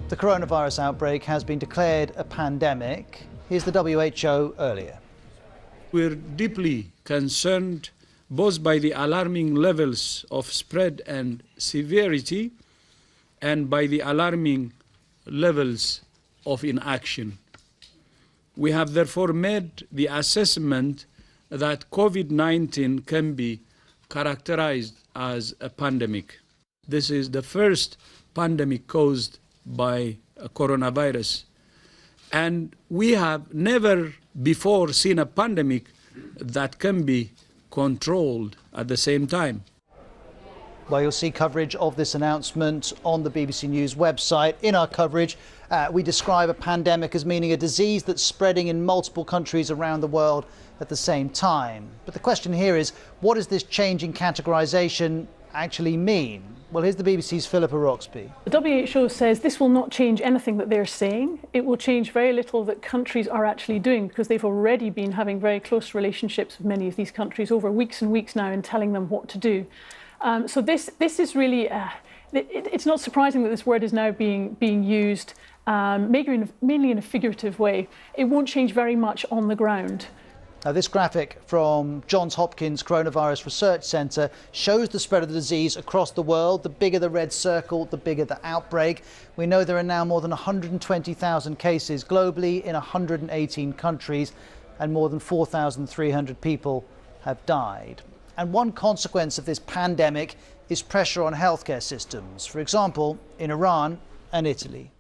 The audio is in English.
The coronavirus outbreak has been declared a pandemic. Here's the WHO earlier. We're deeply concerned both by the alarming levels of spread and severity and by the alarming levels of inaction. We have therefore made the assessment that COVID-19 can be characterized as a pandemic. This is the first pandemic caused by a coronavirus. And we have never before seen a pandemic that can be controlled at the same time. Well, you'll see coverage of this announcement on the BBC News website. In our coverage, we describe a pandemic as meaning a disease that's spreading in multiple countries around the world at the same time. But the question here is, what does this change in categorisation actually mean? Well, here's the BBC's Philippa Roxby. The WHO says this will not change anything that they're saying. It will change very little that countries are actually doing, because they've already been having very close relationships with many of these countries over weeks and weeks now and telling them what to do. So this is really, it's not surprising that this word is now being used mainly in a figurative way. It won't change very much on the ground. Now, this graphic from Johns Hopkins Coronavirus Research Centre shows the spread of the disease across the world. The bigger the red circle, the bigger the outbreak. We know there are now more than 120,000 cases globally in 118 countries, and more than 4,300 people have died. And one consequence of this pandemic is pressure on healthcare systems, for example, in Iran and Italy.